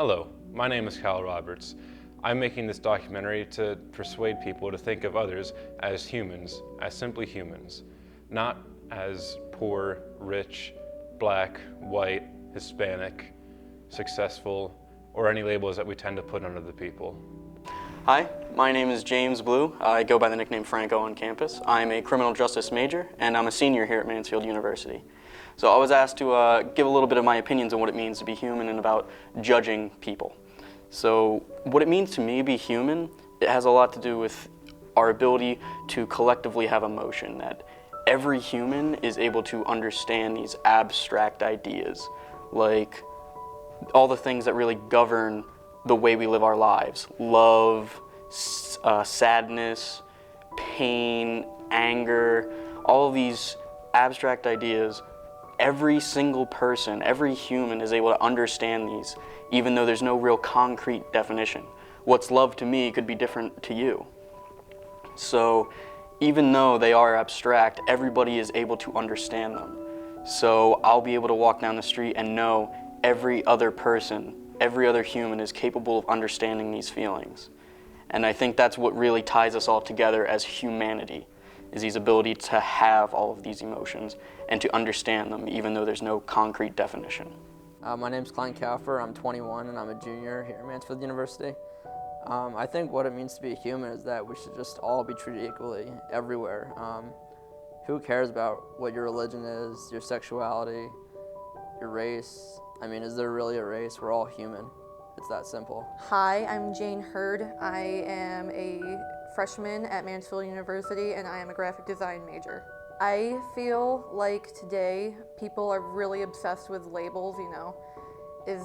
Hello, my name is Kyle Roberts. I'm making this documentary to persuade people to think of others as humans, as simply humans, not as poor, rich, black, white, Hispanic, successful, or any labels that we tend to put on other people. Hi, my name is James Blue. I go by the nickname Franco on campus. I'm a criminal justice major, and I'm a senior here at Mansfield University. So I was asked to give a little bit of my opinions on what it means to be human and about judging people. So what it means to me to be human, it has a lot to do with our ability to collectively have emotion, that every human is able to understand these abstract ideas, like all the things that really govern the way we live our lives: love, sadness, pain, anger, all of these abstract ideas. Every single person, every human is able to understand these, even though there's no real concrete definition. What's love to me could be different to you. So even though they are abstract, everybody is able to understand them. So I'll be able to walk down the street and know every other person, every other human is capable of understanding these feelings. And I think that's what really ties us all together as humanity, is these ability to have all of these emotions and to understand them, even though there's no concrete definition. My name's Kafir. I'm 21 and I'm a junior here at Mansfield University. I think what it means to be a human is that we should just all be treated equally everywhere. Who cares about what your religion is, your sexuality, your race? I mean, is there really a race? We're all human. It's that simple. Hi, I'm Jane Hurd. I am a freshman at Mansfield University and I am a graphic design major. I feel like today people are really obsessed with labels, Is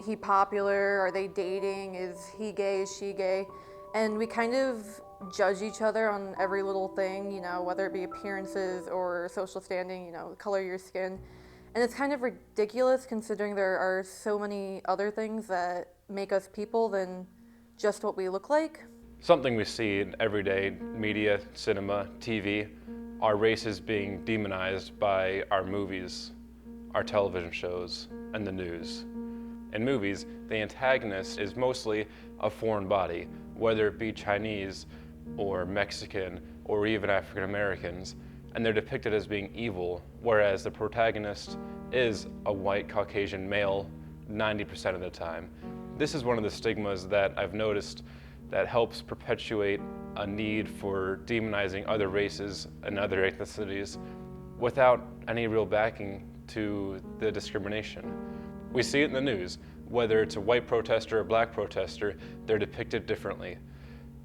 he popular? Are they dating? Is he gay? Is she gay? And we kind of judge each other on every little thing, whether it be appearances or social standing, the color of your skin. And it's kind of ridiculous considering there are so many other things that make us people than just what we look like. Something we see in everyday media, cinema, TV, our race is being demonized by our movies, our television shows, and the news. In movies, the antagonist is mostly a foreign body, whether it be Chinese or Mexican or even African Americans, and they're depicted as being evil, whereas the protagonist is a white Caucasian male 90% of the time. This is one of the stigmas that I've noticed that helps perpetuate a need for demonizing other races and other ethnicities without any real backing to the discrimination. We see it in the news. Whether it's a white protester or a black protester, they're depicted differently.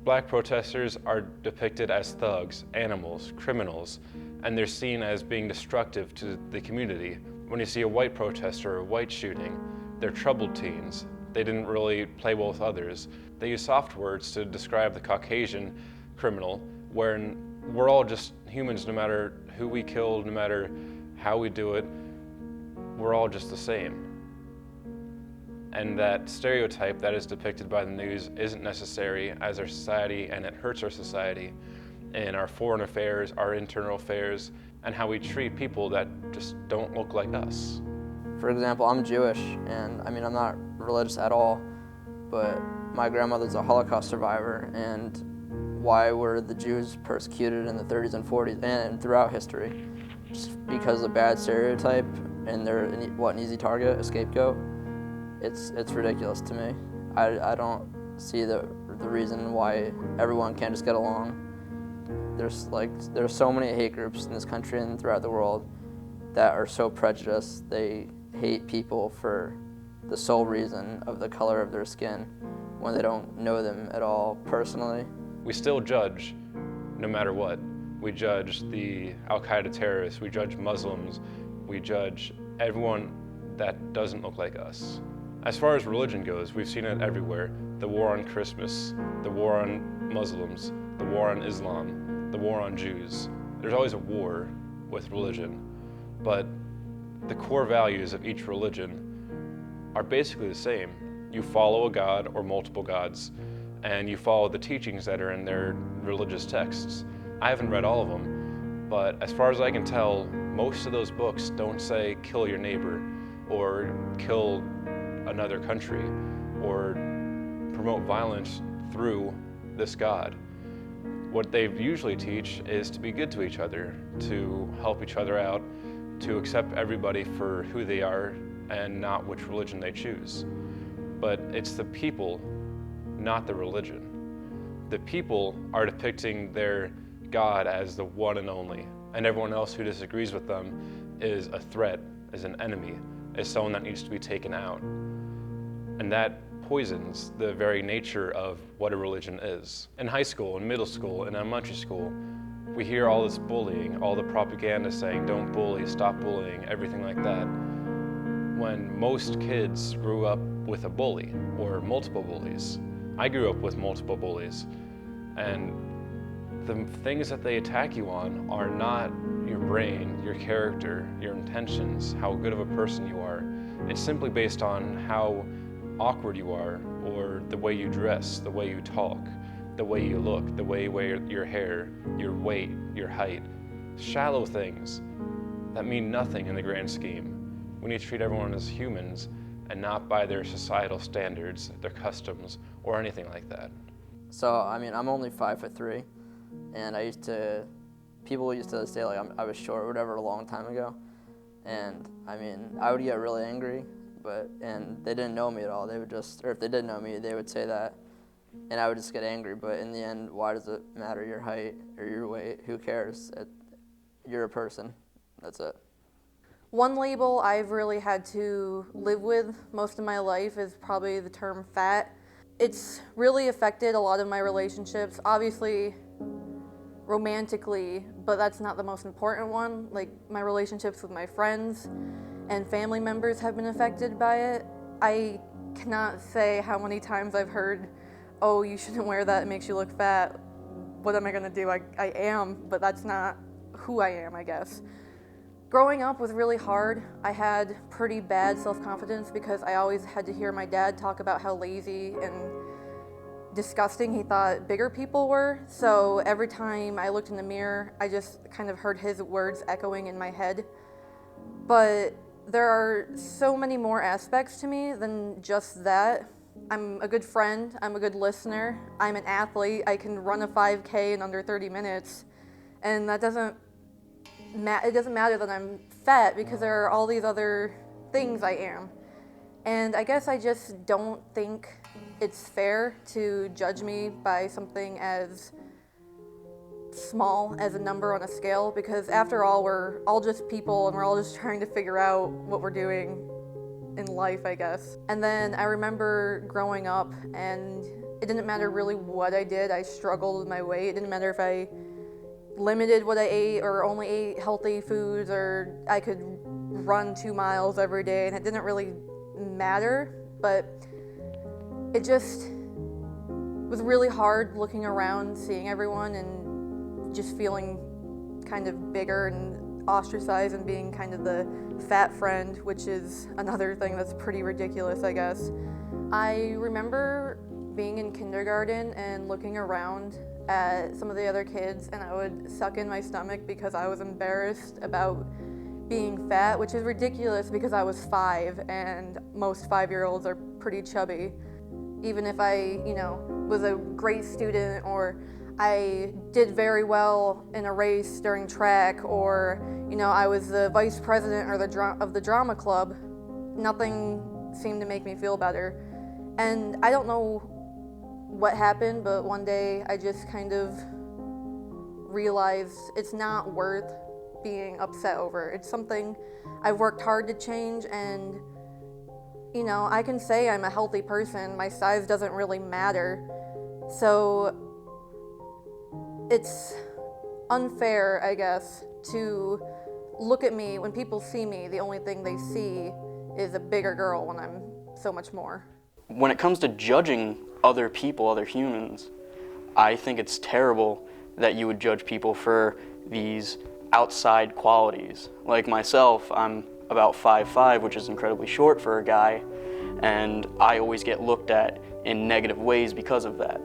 Black protesters are depicted as thugs, animals, criminals, and they're seen as being destructive to the community. When you see a white protester or a white shooting, they're troubled teens. They didn't really play well with others. They use soft words to describe the Caucasian criminal, wherein we're all just humans no matter who we kill, no matter how we do it, we're all just the same. And that stereotype that is depicted by the news isn't necessary as our society, and it hurts our society in our foreign affairs, our internal affairs, and how we treat people that just don't look like us. For example, I'm Jewish, and I'm not religious at all, but my grandmother's a Holocaust survivor, and why were the Jews persecuted in the 30s and 40s and throughout history? Just because of a bad stereotype and they're an easy target, a scapegoat? It's ridiculous to me. I don't see the reason why everyone can't just get along. There's so many hate groups in this country and throughout the world that are so prejudiced. They hate people for the sole reason of the color of their skin when they don't know them at all personally. We still judge no matter what. We judge the Al-Qaeda terrorists, we judge Muslims, we judge everyone that doesn't look like us. As far as religion goes, we've seen it everywhere. The war on Christmas, the war on Muslims, the war on Islam, the war on Jews. There's always a war with religion, but the core values of each religion are basically the same. You follow a god or multiple gods, and you follow the teachings that are in their religious texts. I haven't read all of them, but as far as I can tell, most of those books don't say kill your neighbor or kill another country. or promote violence through this God. What they usually teach is to be good to each other, to help each other out, to accept everybody for who they are and not which religion they choose. But it's the people, not the religion. The people are depicting their God as the one and only, and everyone else who disagrees with them is a threat, is an enemy, is someone that needs to be taken out. And that poisons the very nature of what a religion is. In high school, in middle school, in elementary school, we hear all this bullying, all the propaganda saying, don't bully, stop bullying, everything like that. When most kids grew up with a bully or multiple bullies. I grew up with multiple bullies, and the things that they attack you on are not your brain, your character, your intentions, how good of a person you are. It's simply based on how awkward you are, or the way you dress, the way you talk, the way you look, the way you wear your hair, your weight, your height. Shallow things that mean nothing in the grand scheme. We need to treat everyone as humans and not by their societal standards, their customs, or anything like that. So, I mean, I'm only 5'3", and people used to say like I was short or whatever a long time ago. And I mean, I would get really angry, and they didn't know me at all. They would or if they did know me, they would say that, and I would just get angry. But in the end, why does it matter your height or your weight? Who cares? You're a person. That's it. One label I've really had to live with most of my life is probably the term fat. It's really affected a lot of my relationships, obviously romantically, but that's not the most important one. Like, my relationships with my friends and family members have been affected by it. I cannot say how many times I've heard, oh, you shouldn't wear that, it makes you look fat. What am I gonna do? I am, but that's not who I am, I guess. Growing up was really hard. I had pretty bad self-confidence because I always had to hear my dad talk about how lazy and disgusting he thought bigger people were. So every time I looked in the mirror, I just kind of heard his words echoing in my head. But there are so many more aspects to me than just that. I'm a good friend, I'm a good listener, I'm an athlete, I can run a 5K in under 30 minutes, and that doesn't matter that I'm fat because there are all these other things I am. And I guess I just don't think it's fair to judge me by something as small as a number on a scale, because after all, we're all just people and we're all just trying to figure out what we're doing in life, I guess. And then I remember growing up, and it didn't matter really what I did. I struggled with my weight. It didn't matter if I limited what I ate or only ate healthy foods, or I could run 2 miles every day, and it didn't really matter. But it just was really hard looking around, seeing everyone, and just feeling kind of bigger and ostracized and being kind of the fat friend, which is another thing that's pretty ridiculous, I guess. I remember being in kindergarten and looking around at some of the other kids, and I would suck in my stomach because I was embarrassed about being fat, which is ridiculous because I was 5 and most 5-year-olds are pretty chubby. Even if I, was a great student, or I did very well in a race during track, or I was the vice president or of the drama club, nothing seemed to make me feel better. And I don't know what happened, but one day I just kind of realized it's not worth being upset over. It's something I've worked hard to change, and I can say I'm a healthy person. My size doesn't really matter. So it's unfair, I guess, to look at me. When people see me, the only thing they see is a bigger girl when I'm so much more. When it comes to judging other people, other humans, I think it's terrible that you would judge people for these outside qualities. Like myself, I'm about 5'5", which is incredibly short for a guy, and I always get looked at in negative ways because of that.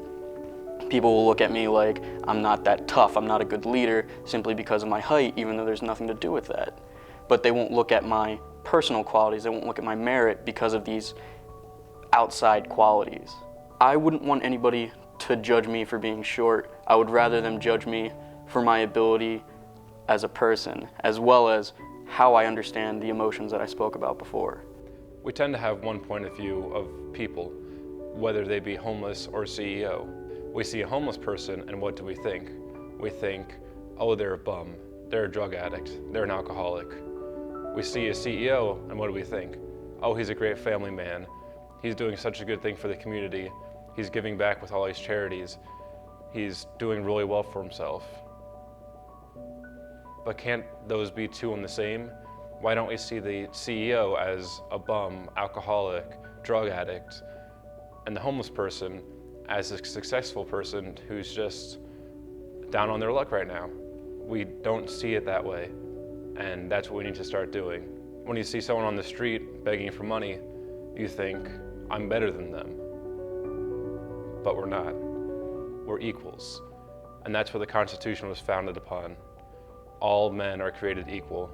People will look at me like I'm not that tough, I'm not a good leader, simply because of my height, even though there's nothing to do with that. But they won't look at my personal qualities, they won't look at my merit because of these outside qualities. I wouldn't want anybody to judge me for being short. I would rather them judge me for my ability as a person, as well as how I understand the emotions that I spoke about before. We tend to have one point of view of people, whether they be homeless or CEO. We see a homeless person and what do we think? We think, oh, they're a bum, they're a drug addict, they're an alcoholic. We see a CEO and what do we think? Oh, he's a great family man. He's doing such a good thing for the community. He's giving back with all these charities. He's doing really well for himself. But can't those be two in the same? Why don't we see the CEO as a bum, alcoholic, drug addict, and the homeless person as a successful person who's just down on their luck right now? We don't see it that way, and that's what we need to start doing. When you see someone on the street begging for money, you think, I'm better than them. But we're not. We're equals. And that's what the Constitution was founded upon. All men are created equal.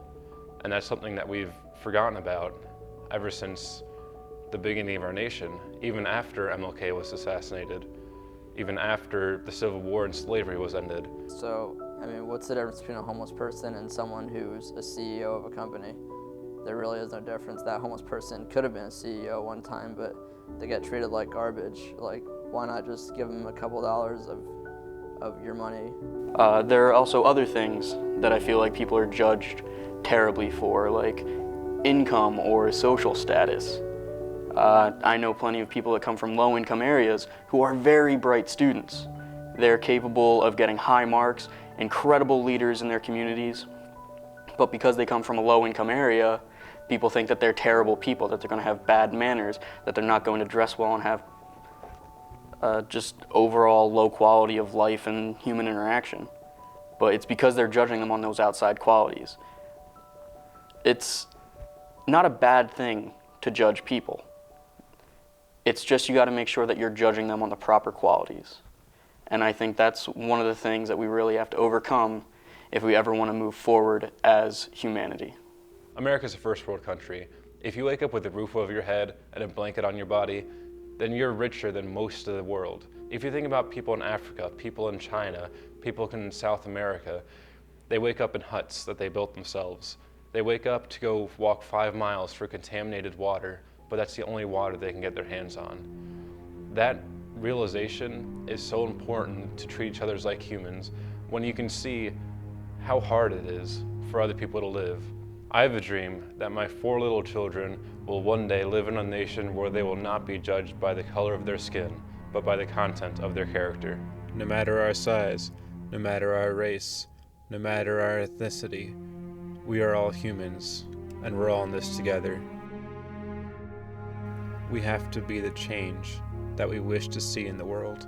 And that's something that we've forgotten about ever since the beginning of our nation, even after MLK was assassinated, even after the Civil War and slavery was ended. So, I mean, what's the difference between a homeless person and someone who's a CEO of a company? There really is no difference. That homeless person could have been a CEO one time, but they get treated like garbage. Like, why not just give them a couple dollars of your money? There are also other things that I feel like people are judged terribly for, like income or social status. I know plenty of people that come from low-income areas who are very bright students. They're capable of getting high marks, incredible leaders in their communities, but because they come from a low-income area, people think that they're terrible people, that they're going to have bad manners, that they're not going to dress well and have just overall low quality of life and human interaction. But it's because they're judging them on those outside qualities. It's not a bad thing to judge people. It's just you got to make sure that you're judging them on the proper qualities. And I think that's one of the things that we really have to overcome if we ever want to move forward as humanity. America's a first world country. If you wake up with a roof over your head and a blanket on your body, then you're richer than most of the world. If you think about people in Africa, people in China, people in South America, they wake up in huts that they built themselves. They wake up to go walk 5 miles for contaminated water, but that's the only water they can get their hands on. That realization is so important to treat each other like humans when you can see how hard it is for other people to live. I have a dream that my 4 little children will one day live in a nation where they will not be judged by the color of their skin, but by the content of their character. No matter our size, no matter our race, no matter our ethnicity, we are all humans, and we're all in this together. We have to be the change that we wish to see in the world.